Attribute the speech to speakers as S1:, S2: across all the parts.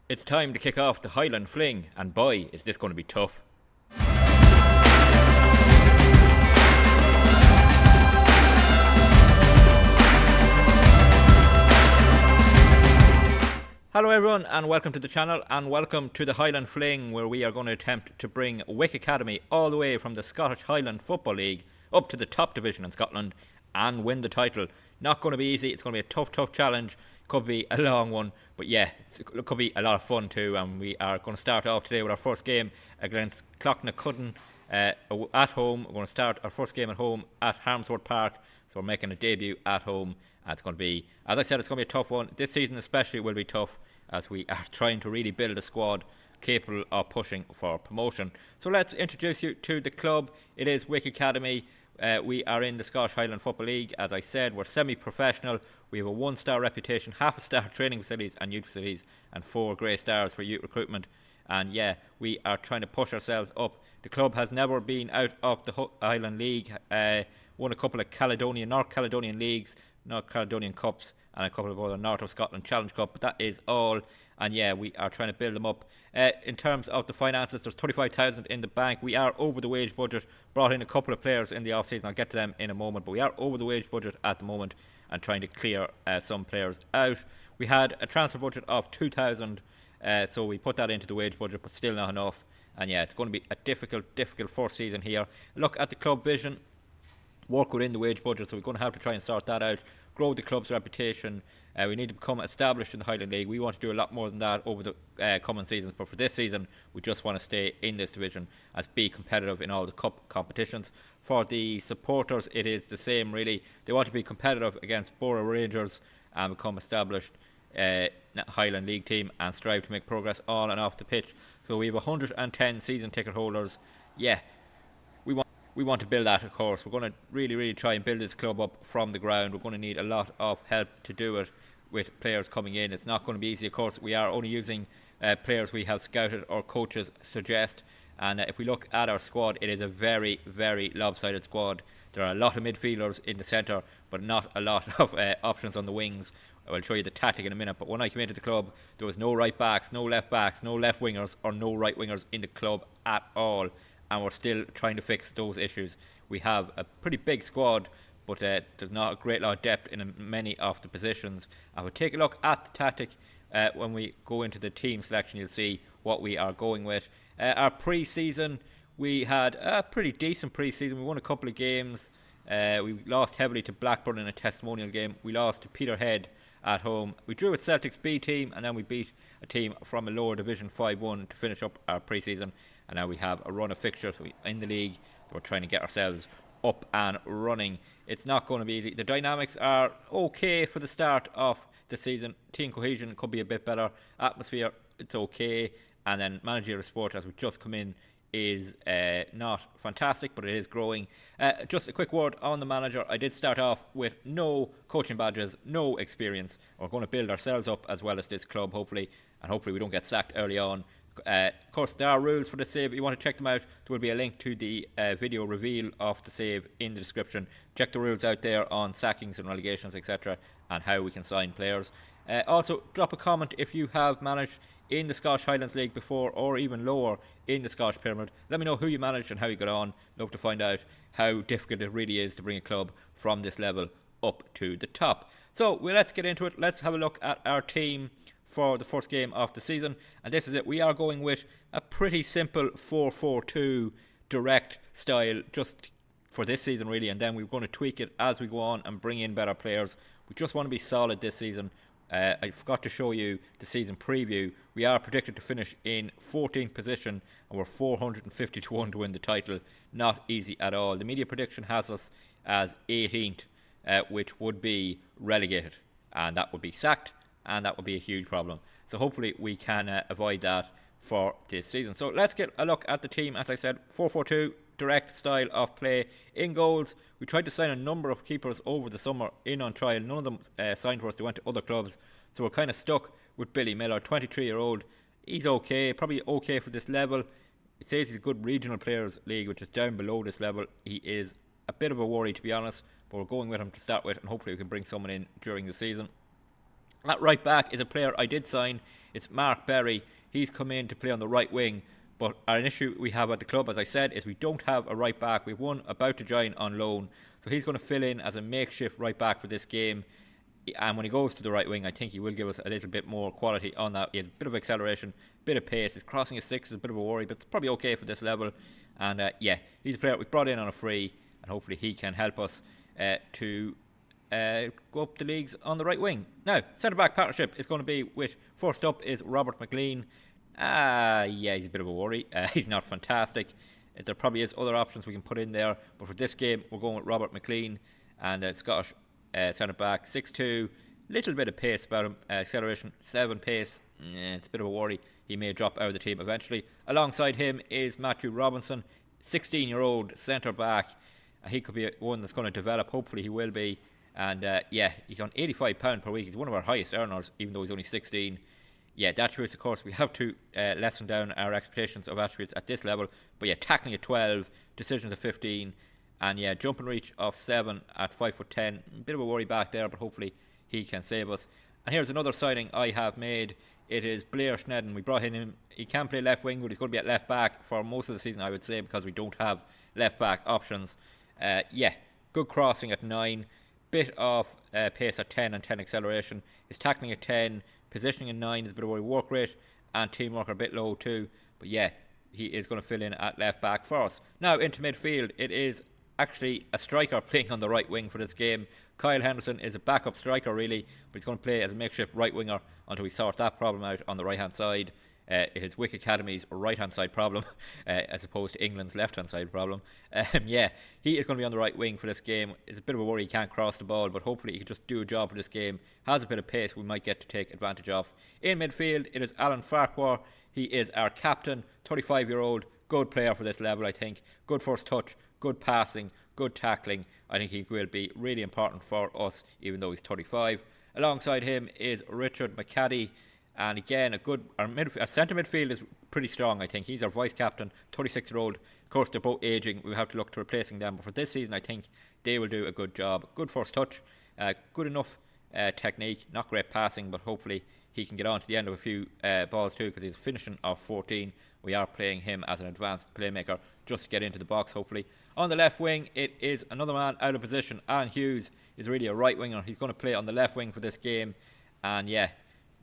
S1: It's time to kick off the Highland Fling, and boy, is this going to be tough. Hello everyone, and welcome to the channel, and welcome to the Highland Fling, where we are going to attempt to bring Wick Academy all the way from the Scottish Highland Football League up to the top division in Scotland and win the title. Not going to be easy. It's going to be a tough challenge. Could be a long one, but yeah, it could be a lot of fun too. And we are going to start off today with our first game against Cloughnacudden at home. We're going to start our first game at home at Harmsworth Park, so we're making a debut at home. And it's going to be, as I said, it's going to be a tough one. This season especially will be tough, as we are trying to really build a squad capable of pushing for promotion. So let's introduce you to the club. It is Wick Academy. We are in the Scottish Highland Football League. As I said, we're semi-professional. We have a 1-star reputation, half a star training facilities and youth facilities, and 4 grey stars for youth recruitment. And yeah, we are trying to push ourselves up. The club has never been out of the Highland League. Won a couple of North Caledonian leagues, North Caledonian Cups, and a couple of other North of Scotland Challenge Cup, but that is all. And yeah, we are trying to build them up. In terms of the finances, there's 35,000 in the bank. We are over the wage budget. Brought in a couple of players in the off season. I'll get to them in a moment, but we are over the wage budget at the moment and trying to clear some players out. We had a transfer budget of 2,000, so we put that into the wage budget, but still not enough. And yeah, it's going to be a difficult first season here. Look at the club vision. Work within the wage budget, so we're going to have to try and sort that out. Grow the club's reputation. We need to become established in the Highland League. We want to do a lot more than that over the coming seasons, but for this season we just want to stay in this division as be competitive in all the cup competitions. For the supporters, it is the same really. They want to be competitive against Borough Rangers and become established Highland League team and strive to make progress on and off the pitch. So we have 110 season ticket holders. Yeah, we want to build that, of course. We're going to really try and build this club up from the ground. We're going to need a lot of help to do it with players coming in. It's not going to be easy, of course. We are only using players we have scouted or coaches suggest. And if we look at our squad, it is a very lopsided squad. There are a lot of midfielders in the centre, but not a lot of options on the wings. I'll show you the tactic in a minute, but when I came into the club, there was no right backs, no left wingers, or no right wingers in the club at all. And we're still trying to fix those issues. We have a pretty big squad, but there's not a great lot of depth in many of the positions. And we'll take a look at the tactic when we go into the team selection. You'll see what we are going with. Our pre-season, we had a pretty decent pre-season. We won a couple of games. We lost heavily to Blackburn in a testimonial game. We lost to Peterhead at home. We drew with Celtic's B team, and then we beat a team from a lower division 5-1 to finish up our pre-season. And now we have a run of fixtures in the league that we're trying to get ourselves up and running. It's not going to be easy. The dynamics are okay for the start of the season. Team cohesion could be a bit better. Atmosphere, it's okay. And then managerial support, as we've just come in, is not fantastic, but it is growing. Just a quick word on the manager. I did start off with no coaching badges, no experience. We're going to build ourselves up as well as this club, hopefully. And hopefully we don't get sacked early on. Of course, there are rules for the save. If you want to check them out, there will be a link to the video reveal of the save in the description. Check the rules out there on sackings and relegations, etc., and how we can sign players. Also, drop a comment if you have managed in the Scottish Highlands League before, or even lower in the Scottish Pyramid. Let me know who you managed and how you got on. Love to find out how difficult it really is to bring a club from this level up to the top. So let's get into it. Let's have a look at our team for the first game of the season, and this is it. We are going with a pretty simple 4-4-2 direct style just for this season really, and then we're going to tweak it as we go on and bring in better players. We just want to be solid this season. I forgot to show you the season preview. We are predicted to finish in 14th position, and we're 450 to 1 to win the title. Not easy at all. The media prediction has us as 18th, which would be relegated, and that would be sacked, and that would be a huge problem. So hopefully we can avoid that for this season. So let's get a look at the team. As I said, 4-4-2 direct style of play. In goals, we tried to sign a number of keepers over the summer in on trial. None of them signed for us. They went to other clubs, so we're kind of stuck with Billy Miller, 23-year-old. He's okay, probably okay for this level. It says he's a good regional players league, which is down below this level. He is a bit of a worry, to be honest, but we're going with him to start with, and hopefully we can bring someone in during the season. At right back is a player I did sign. It's Mark Berry. He's come in to play on the right wing. But an issue we have at the club, as I said, is we don't have a right back. We have one about to join on loan. So he's going to fill in as a makeshift right back for this game. And when he goes to the right wing, I think he will give us a little bit more quality on that. He has a bit of acceleration, a bit of pace. His crossing of 6 is a bit of a worry, but it's probably okay for this level. And he's a player we brought in on a free, and hopefully he can help us to go up the leagues on the right wing. Now, centre-back partnership is going to be with, first up is Robert McLean. He's a bit of a worry. He's not fantastic. There probably is other options we can put in there, but for this game, we're going with Robert McLean, and Scottish centre-back, 6'2", little bit of pace about him, acceleration, 7 pace, it's a bit of a worry. He may drop out of the team eventually. Alongside him is Matthew Robinson, 16-year-old centre-back. He could be one that's going to develop, hopefully he will be. And he's on £85 per week. He's one of our highest earners, even though he's only 16. Attributes, of course, we have to lessen down our expectations of attributes at this level. But tackling at 12, decisions at 15, and jump and reach of 7 at 5'10". A bit of a worry back there, but hopefully he can save us. And here's another signing I have made. It is Blair Schnedden. We brought him in. He can play left wing, but he's going to be at left back for most of the season, I would say, because we don't have left back options. Good crossing at 9. Bit of pace at 10 and 10 acceleration. His tackling at 10, positioning at 9 is a bit of a work rate, and teamwork are a bit low too. But he is going to fill in at left back for us. Now into midfield, it is actually a striker playing on the right wing for this game. Kyle Henderson is a backup striker really, but he's going to play as a makeshift right winger until we sort that problem out on the right hand side. It is Wick Academy's right hand side problem as opposed to England's left hand side problem. He is going to be on the right wing for this game. It's a bit of a worry he can't cross the ball, but hopefully he can just do a job for this game. Has a bit of pace we might get to take advantage of. In midfield, it is Alan Farquhar. He is our captain, 35-year-old, good player for this level, I think. Good first touch, good passing, good tackling. I think he will be really important for us, even though he's 35. Alongside him is Richard McCaddy. And again, our centre midfield is pretty strong, I think. He's our vice-captain, 36-year-old. Of course, they're both ageing. We'll have to look to replacing them. But for this season, I think they will do a good job. Good first touch, good enough technique. Not great passing, but hopefully he can get on to the end of a few balls too, because he's finishing off 14. We are playing him as an advanced playmaker just to get into the box, hopefully. On the left wing, it is another man out of position. Alan Hughes is really a right winger. He's going to play on the left wing for this game. And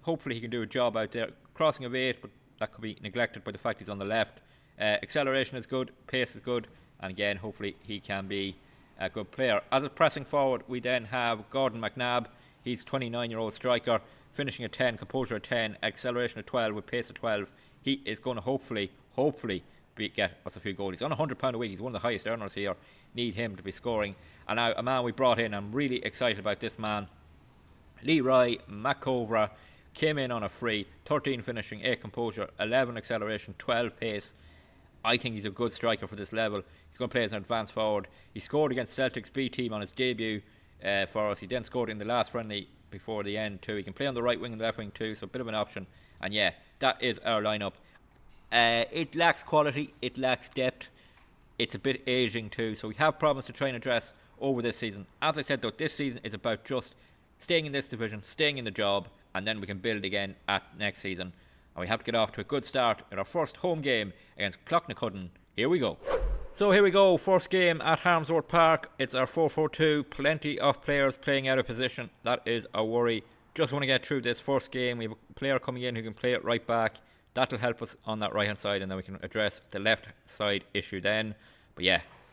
S1: hopefully he can do a job out there. Crossing of 8, but that could be neglected by the fact he's on the left. Acceleration is good, pace is good, and again, hopefully he can be a good player. As a pressing forward, we then have Gordon McNabb. He's a 29-year-old striker, finishing at 10, composure at 10, acceleration at 12 with pace at 12. He is going to hopefully get us a few goals. He's on £100 a week. He's one of the highest earners here. Need him to be scoring. And now a man we brought in, I'm really excited about this man. Leroy McCovra. Came in on a free, 13 finishing, 8 composure, 11 acceleration, 12 pace. I think he's a good striker for this level. He's going to play as an advanced forward. He scored against Celtic's B team on his debut for us. He then scored in the last friendly before the end too. He can play on the right wing and the left wing too, so a bit of an option. And that is our lineup. It lacks quality, it lacks depth. It's a bit aging too, so we have problems to try and address over this season. As I said though, this season is about just staying in this division, staying in the job, and then we can build again at next season. And we have to get off to a good start in our first home game against Cloughnacudden. Here we go. So here we go, first game at Harmsworth Park. It's our 4-4-2, plenty of players playing out of position. That is a worry. Just want to get through this first game. We have a player coming in who can play it right back. That'll help us on that right hand side, and then we can address the left side issue then. But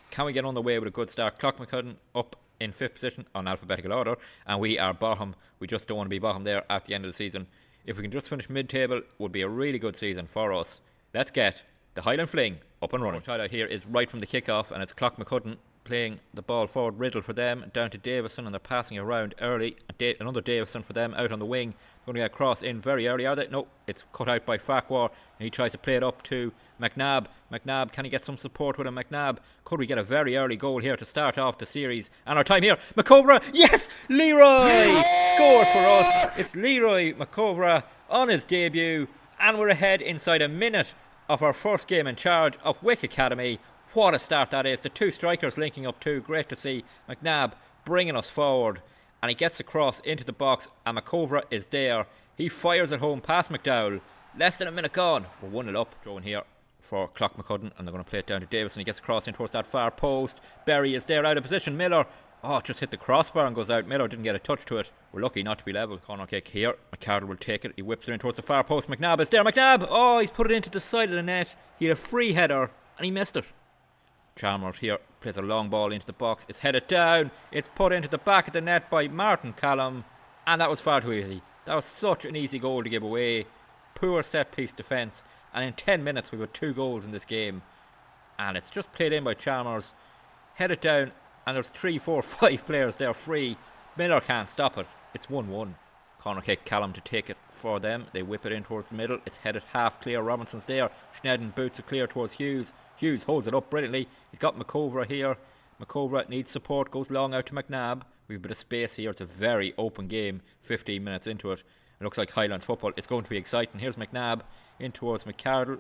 S1: can we get on the way with a good start? Cloughnacudden up in 5th position on alphabetical order, and we are bottom. We just don't want to be bottom there at the end of the season. If we can just finish mid-table, would be a really good season for us. Let's get the Highland Fling up and running. The highlight here is right from the kick-off, and it's Cloughnacudden playing the ball forward. Riddle for them, down to Davison, and they're passing around early. Another Davison for them out on the wing. Going to get a cross in very early, are they? No, it's cut out by Farquhar, and he tries to play it up to McNabb. McNabb, can he get some support with him? McNabb, could we get a very early goal here to start off the series? And our time here, McCovra, yes! Leroy scores for us. It's Leroy McCovra on his debut, and we're ahead inside a minute of our first game in charge of Wick Academy. What a start that is. The two strikers linking up too. Great to see McNabb bringing us forward. and he gets the cross into the box, and McCovra is there. He fires it home past McDowell. Less than a minute gone. We're 1-0 up. Throwing here for Clough-McCudden, and they're going to play it down to Davison. He gets the cross in towards that far post. Berry is there out of position. Miller, just hit the crossbar and goes out. Miller didn't get a touch to it. We're lucky not to be level. Corner kick here. McCardle will take it. He whips it in towards the far post. McNabb is there. McNabb, he's put it into the side of the net. He had a free header and he missed it. Chalmers here plays a long ball into the box. It's headed down. It's put into the back of the net by Martin Callum, and that was far too easy. That was such an easy goal to give away. Poor set piece defence, and in 10 minutes we've got 2 goals in this game, and it's just played in by Chalmers. Headed down, and there's 3, 4, 5 players there free. Miller can't stop it. It's 1-1. Corner kick, Callum to take it for them. They whip it in towards the middle. It's headed half clear. Robinson's there. Schneiden boots it clear towards Hughes. Hughes holds it up brilliantly. He's got McCovra here. McCovra needs support. Goes long out to McNabb. We've a bit of space here. It's a very open game. 15 minutes into it. It looks like Highlands football. It's going to be exciting. Here's McNabb in towards McCaddy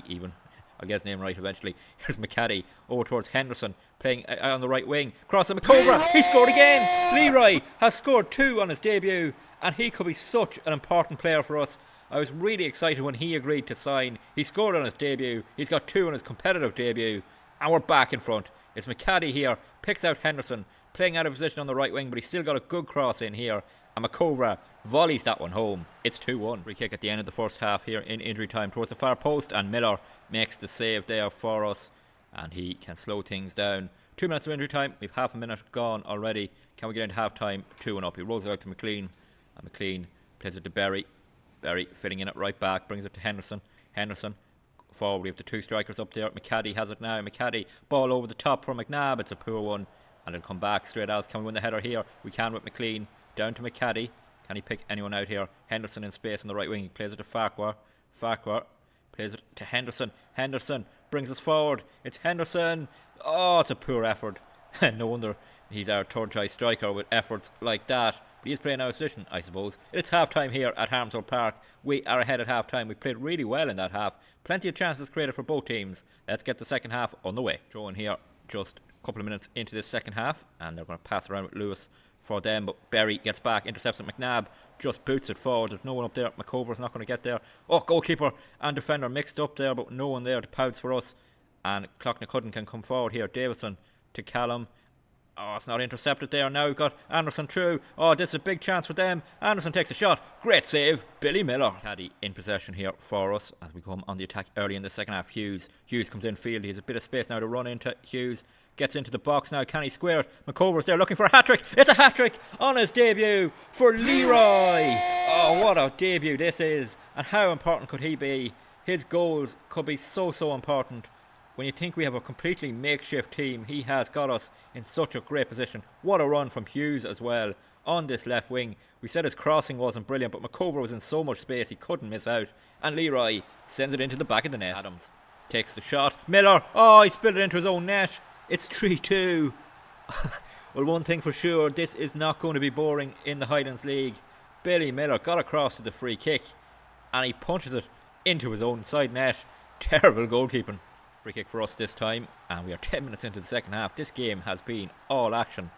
S1: even. I'll get his name right eventually. Here's McCaddy over towards Henderson, playing on the right wing. Cross to McCovra. He scored again. Leroy has scored 2 on his debut, and he could be such an important player for us. I was really excited when he agreed to sign. He scored on his debut. He's got 2 on his competitive debut, and we're back in front. It's McCaddy here. Picks out Henderson, playing out of position on the right wing, but he's still got a good cross in here. And McCovra volleys that one home. It's 2-1. Free kick at the end of the first half here in injury time towards the far post, and Miller makes the save there for us, and he can slow things down. 2 minutes of injury time. We've half a minute gone already. Can we get into half time? 2-1 up. He rolls it out to McLean, and McLean plays it to Berry. Berry fitting in it right back, brings it to Henderson. Henderson forward. We have the 2 strikers up there. McCaddy has it now. McCaddy, ball over the top for McNabb. It's a poor one, and it'll come back straight out. Can we win the header here? We can with McLean. Down to McCaddy. Can he pick anyone out here? Henderson in space on the right wing. He plays it to Farquhar. Farquhar plays it to Henderson. Henderson brings us forward. It's Henderson. It's a poor effort. No wonder he's our third choice striker with efforts like that. But he's playing out of position, I suppose. It's half time here at Harmswell Park. We are ahead at half time. We played really well in that half. Plenty of chances created for both teams. Let's get the second half on the way. Throw in here just a couple of minutes into this second half, and they're going to pass around with Lewis for them, but Berry gets back, intercepts at McNabb, just boots it forward. There's no one up there. McCover's not going to get there. Goalkeeper and defender mixed up there, but no one there to pounce for us. And Clough-McCudden can come forward here. Davison to Callum. It's not intercepted there. Now we've got Anderson through. This is a big chance for them. Anderson takes a shot. Great save. Billy Miller. Caddy in possession here for us as we come on the attack early in the second half. Hughes comes in field. He has a bit of space now to run into. Hughes gets into the box now. Can he square it? McCover's there looking for a hat-trick. It's a hat-trick on his debut for Leroy. What a debut this is. And how important could he be? His goals could be so important. When you think we have a completely makeshift team, he has got us in such a great position. What a run from Hughes as well on this left wing. We said his crossing wasn't brilliant, but McCover was in so much space he couldn't miss out. And Leroy sends it into the back of the net. Adams takes the shot. Miller, he spilled it into his own net. It's 3-2. Well, one thing for sure, this is not going to be boring in the Highlands League. Billy Miller got across to the free kick, and he punches it into his own side net. Terrible goalkeeping. Free kick for us this time, and we are 10 minutes into the second half. This game has been all action.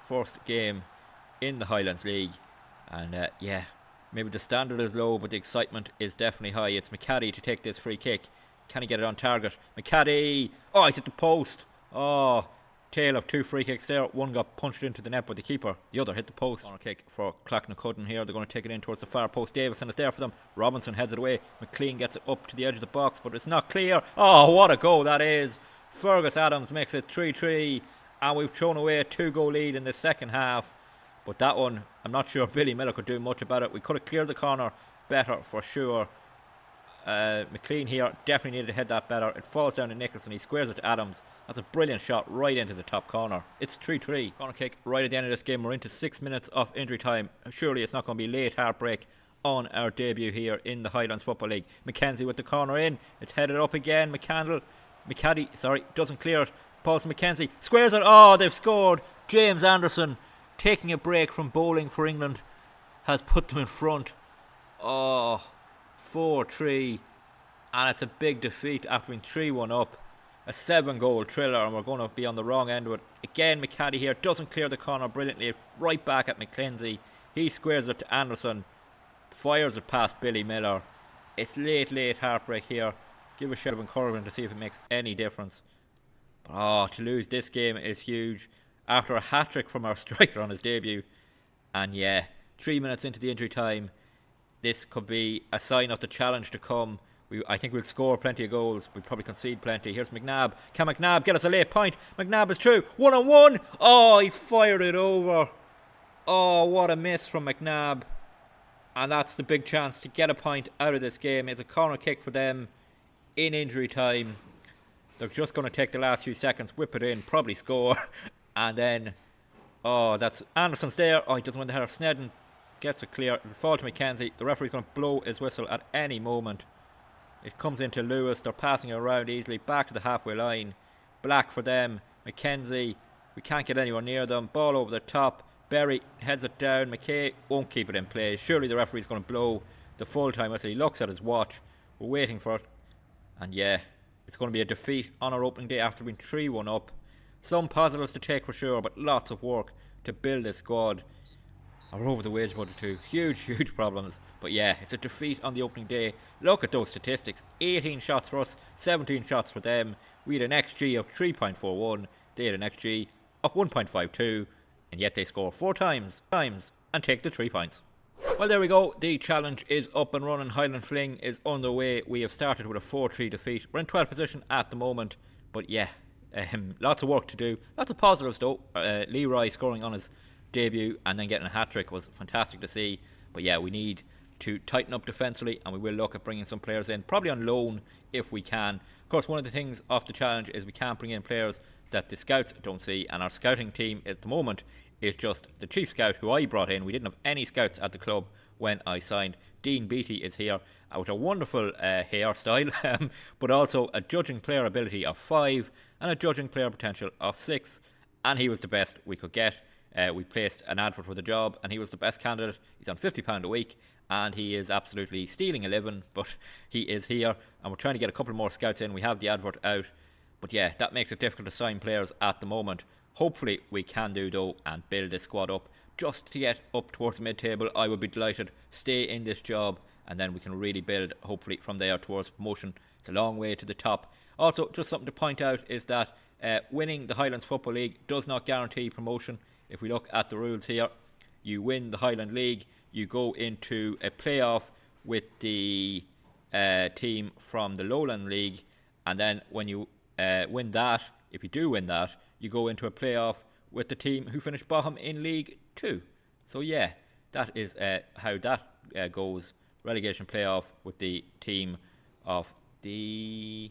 S1: First game in the Highlands League, and maybe the standard is low, but the excitement is definitely high. It's McCaddy to take this free kick. Can he get it on target? McCaddy! He's at the post. Tail of 2 free kicks there. One got punched into the net by the keeper. The other hit the post. Corner kick for Clough-McCudden here. They're going to take it in towards the far post. Davison is there for them. Robinson heads it away. McLean gets it up to the edge of the box, but it's not clear. What a goal that is. Fergus Adams makes it 3-3, and we've thrown away a 2-goal lead in the second half. But that one, I'm not sure Billy Miller could do much about it. We could have cleared the corner better for sure. McLean here definitely needed to head that better. It falls down to Nicholson. He squares it to Adams. That's a brilliant shot right into the top corner. It's 3-3. Corner kick right at the end of this game. We're into 6 minutes of injury time. Surely it's not going to be late heartbreak on our debut here in the Highlands Football League. Mackenzie with the corner in. It's headed up again. McCaddy doesn't clear it. Paul's Mackenzie squares it. They've scored. James Anderson, taking a break from bowling for England, has put them in front. 4-3, and it's a big defeat after being 3-1 up. a 7-goal thriller, and we're going to be on the wrong end of it. Again, McCaddy here doesn't clear the corner brilliantly. Right back at McKenzie. He squares it to Anderson. Fires it past Billy Miller. It's late heartbreak here. Give a shout of encouragement to see if it makes any difference. But to lose this game is huge. After a hat-trick from our striker on his debut. And yeah, 3 minutes into the injury time, this could be a sign of the challenge to come. I think we'll score plenty of goals. We'll probably concede plenty. Here's McNabb. Can McNabb get us a late point? McNabb is through. 1-on-1. Oh, he's fired it over. Oh, what a miss from McNabb. And that's the big chance to get a point out of this game. It's a corner kick for them in injury time. They're just going to take the last few seconds, whip it in, probably score. And then, that's Anderson's there. Oh, he doesn't win the header. Snedden gets it clear. It'll fall to McKenzie. The referee's going to blow his whistle at any moment. It comes into Lewis. They're passing it around easily. Back to the halfway line. Black for them. McKenzie. We can't get anywhere near them. Ball over the top. Berry heads it down. McKay won't keep it in play. Surely the referee's going to blow the full time whistle. He looks at his watch. We're waiting for it. And yeah, it's going to be a defeat on our opening day after being 3-1 up. Some positives to take for sure, but lots of work to build this squad. We're over the wage budget too. Huge problems. But yeah, it's a defeat on the opening day. Look at those statistics. 18 shots for us, 17 shots for them. We had an XG of 3.41. They had an XG of 1.52. And yet they score 4 times and take the 3 points. Well, there we go. The challenge is up and running. Highland Fling is underway. We have started with a 4-3 defeat. We're in 12th position at the moment. But yeah, lots of work to do. Lots of positives though. Leroy scoring on his debut and then getting a hat-trick was fantastic to see. But yeah, we need to tighten up defensively, and we will look at bringing some players in, probably on loan if we can. Of course, one of the things off the challenge is we can't bring in players that the scouts don't see, and our scouting team at the moment is just the chief scout who I brought in. We didn't have any scouts at the club when I signed. Dean Beattie is here with a wonderful hairstyle, but also a judging player ability of 5 and a judging player potential of 6, and he was the best we could get. We placed an advert for the job and he was the best candidate. He's on £50 a week and he is absolutely stealing a living, but he is here and we're trying to get a couple more scouts in. We have the advert out, but yeah, that makes it difficult to sign players at the moment. Hopefully we can do though and build this squad up just to get up towards the mid-table. I would be delighted. Stay in this job and then we can really build hopefully from there towards promotion. It's a long way to the top. Also, just something to point out is that winning the Highlands Football League does not guarantee promotion. If we look at the rules here, you win the Highland League, you go into a playoff with the team from the Lowland League, and then when you win that, if you do win that, you go into a playoff with the team who finished bottom in League 2. So yeah, that is how that goes. Relegation playoff with the team of the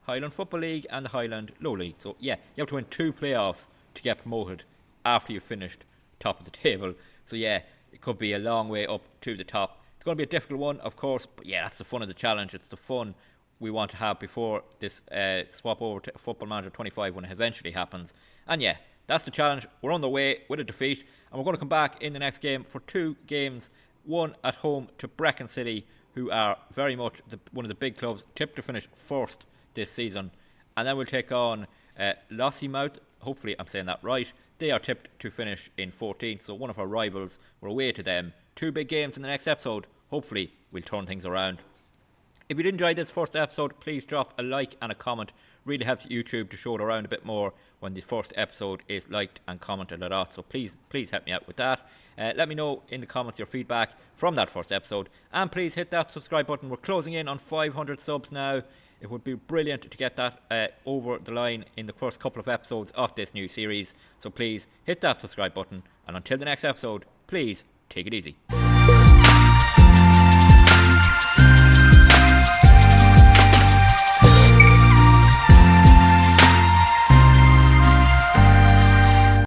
S1: Highland Football League and the Highland Low League. So yeah, you have to win 2 playoffs to get promoted after you've finished top of the table. So yeah, it could be a long way up to the top. It's going to be a difficult one, of course, but yeah, that's the fun of the challenge. It's the fun we want to have before this swap over to Football Manager 25 when it eventually happens. And yeah, that's the challenge. We're on the way with a defeat, and we're going to come back in the next game for 2 games. One at home to Brecon City, who are very much one of the big clubs, tipped to finish first this season. And then we'll take on Lossiemouth. Hopefully I'm saying that right. They are tipped to finish in 14th, so one of our rivals. We're away to them. 2 big games in the next episode. Hopefully we'll turn things around. If you did enjoy this first episode, please drop a like and a comment. Really helps YouTube to show it around a bit more when the first episode is liked and commented a lot. So please help me out with that. Let me know in the comments your feedback from that first episode. And please hit that subscribe button. We're closing in on 500 subs now. It would be brilliant to get that over the line in the first couple of episodes of this new series. So please hit that subscribe button. And until the next episode, please take it easy.